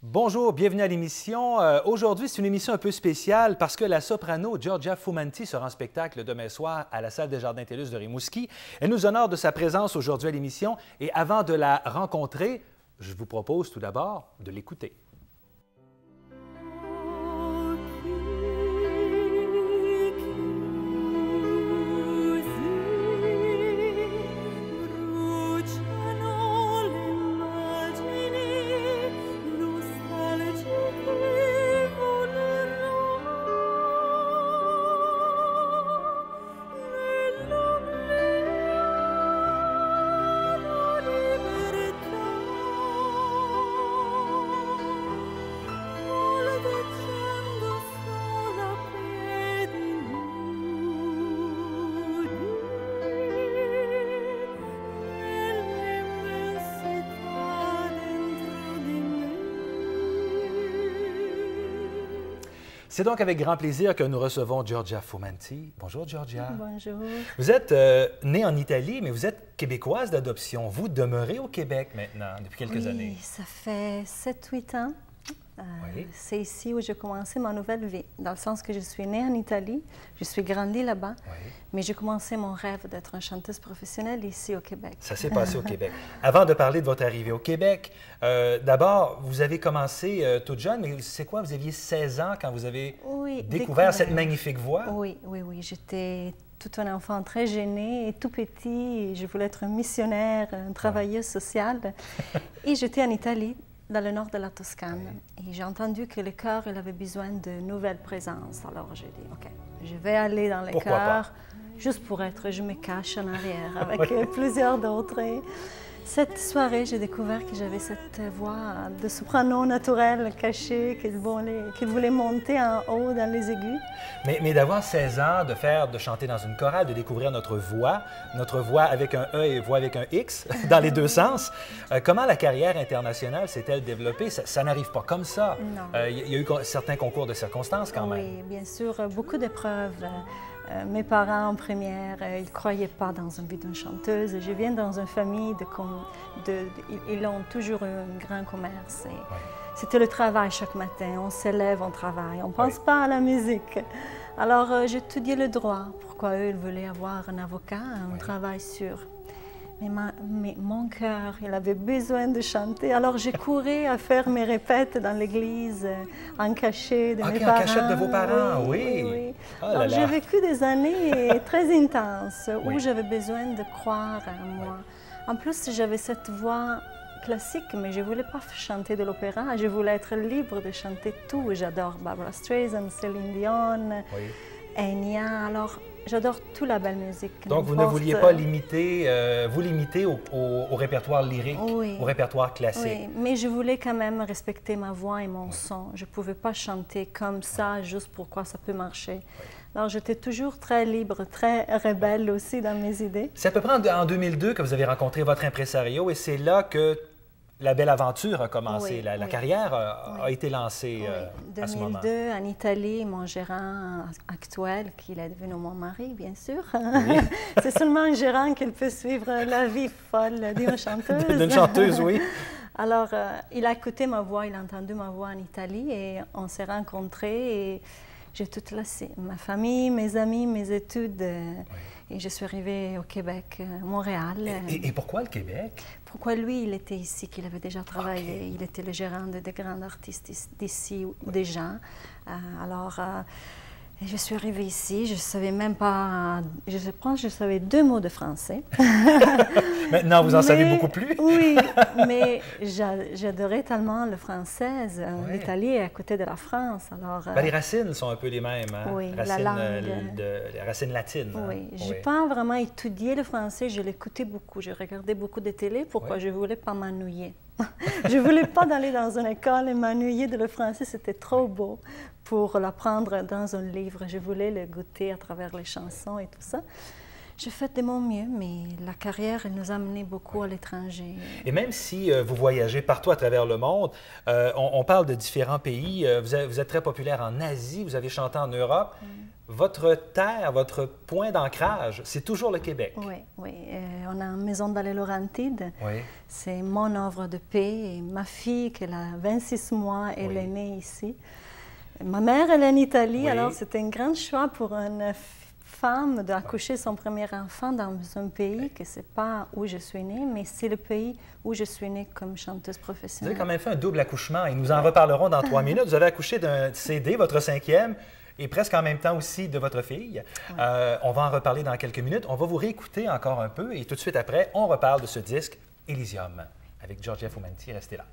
Bonjour, bienvenue à l'émission. Aujourd'hui, c'est une émission un peu spéciale parce que la soprano Giorgia Fumanti sera en spectacle demain soir à la salle des Jardins TELUS de Rimouski. Elle nous honore de sa présence aujourd'hui à l'émission et avant de la rencontrer, je vous propose tout d'abord de l'écouter. C'est donc avec grand plaisir que nous recevons Giorgia Fumanti. Bonjour, Giorgia. Bonjour. Vous êtes née en Italie, mais vous êtes québécoise d'adoption. Vous demeurez au Québec maintenant, depuis quelques années. Oui, ça fait 7-8 ans. Oui. C'est ici où j'ai commencé ma nouvelle vie, dans le sens que je suis née en Italie, je suis grandie là-bas, mais j'ai commencé mon rêve d'être une chanteuse professionnelle ici au Québec. Ça s'est passé au Québec. Avant de parler de votre arrivée au Québec, d'abord, vous avez commencé toute jeune, mais c'est quoi? Vous aviez 16 ans quand vous avez découvert cette magnifique voix? Oui. J'étais toute un enfant très gênée et tout petit. Je voulais être un missionnaire, une travailleuse sociale. Et j'étais en Italie, dans le nord de la Toscane. Et j'ai entendu que le chœur il avait besoin de nouvelles présences. Alors j'ai dit, OK, je vais aller dans le chœur, juste pour être, je me cache en arrière avec plusieurs d'autres. Et cette soirée, j'ai découvert que j'avais cette voix de soprano naturelle cachée, qu'il voulait monter en haut dans les aigus. Mais d'avoir 16 ans, de chanter dans une chorale, de découvrir notre voix avec un E et voix avec un X, dans les deux sens, comment la carrière internationale s'est-elle développée? Ça n'arrive pas comme ça. Il y a eu certains concours de circonstances quand même. Oui, bien sûr, beaucoup d'épreuves. Mes parents en première, ils ne croyaient pas dans une vie d'une chanteuse. Je viens dans une famille ils ont toujours eu un grand commerce. C'était le travail chaque matin. On s'élève, on travaille. On ne pense pas à la musique. Alors, j'ai étudié le droit. Pourquoi eux, ils voulaient avoir un avocat, un travail sûr. Mais mon cœur, il avait besoin de chanter. Alors, j'ai couru à faire mes répètes dans l'église, en cachet de mes parents. En cachette de vos parents, oui. Oh alors, j'ai vécu des années très intenses où j'avais besoin de croire en moi. En plus, j'avais cette voix classique, mais je ne voulais pas chanter de l'opéra. Je voulais être libre de chanter tout. J'adore Barbra Streisand, Céline Dion, Enya. Alors, j'adore toute la belle musique. Donc, vous ne vouliez pas vous limiter au répertoire lyrique, au répertoire classique. Oui, mais je voulais quand même respecter ma voix et mon son. Je ne pouvais pas chanter comme ça, juste pour quoi ça peut marcher. Alors, j'étais toujours très libre, très rebelle aussi dans mes idées. C'est à peu près en 2002 que vous avez rencontré votre impresario et c'est là que la belle aventure a commencé. La carrière a été lancée à ce moment. En 2002, en Italie, mon gérant actuel, qui est devenu mon mari, bien sûr, c'est seulement un gérant qui peut suivre la vie folle d'une chanteuse. D'une chanteuse, oui. Alors, il a écouté ma voix, il a entendu ma voix en Italie et on s'est rencontrés et j'ai tout laissé. Ma famille, mes amis, mes études. Et je suis arrivée au Québec, Montréal. Et pourquoi le Québec? Pourquoi lui, il était ici, qu'il avait déjà travaillé. Il était le gérant de grands artistes d'ici déjà. Alors, je suis arrivée ici, je ne savais même pas, je pense que je savais 2 mots de français. Maintenant, vous en savez beaucoup plus? Oui, mais j'adorais tellement le français. L'Italie est à côté de la France. Alors, les racines sont un peu les mêmes. Hein? Oui, racines, la langue. Les racines latines. Oui, je n'ai pas vraiment étudié le français, je l'écoutais beaucoup. Je regardais beaucoup de télé. Pourquoi? Je ne voulais pas m'ennuyer. Je ne voulais pas aller dans une école et m'ennuyer de le français, c'était trop beau pour l'apprendre dans un livre. Je voulais le goûter à travers les chansons et tout ça. J'ai fait de mon mieux, mais la carrière, elle nous a amené beaucoup à l'étranger. Et même si vous voyagez partout à travers le monde, on parle de différents pays. Vous êtes très populaire en Asie, vous avez chanté en Europe. votre terre, votre point d'ancrage, c'est toujours le Québec. Oui, oui. On a une maison dans les Laurentides. Oui. C'est mon œuvre de paix. Et ma fille, qui a 26 mois, elle est née ici. Ma mère, elle est en Italie, alors c'était un grand choix pour une femme d'accoucher son premier enfant dans un pays que ce n'est pas où je suis née, mais c'est le pays où je suis née comme chanteuse professionnelle. Vous avez quand même fait un double accouchement et nous en reparlerons dans 3 minutes. Vous avez accouché d'un CD, votre 5e, et presque en même temps aussi de votre fille. On va en reparler dans quelques minutes. On va vous réécouter encore un peu et tout de suite après, on reparle de ce disque Elysium avec Giorgia Fumanti. Restez là.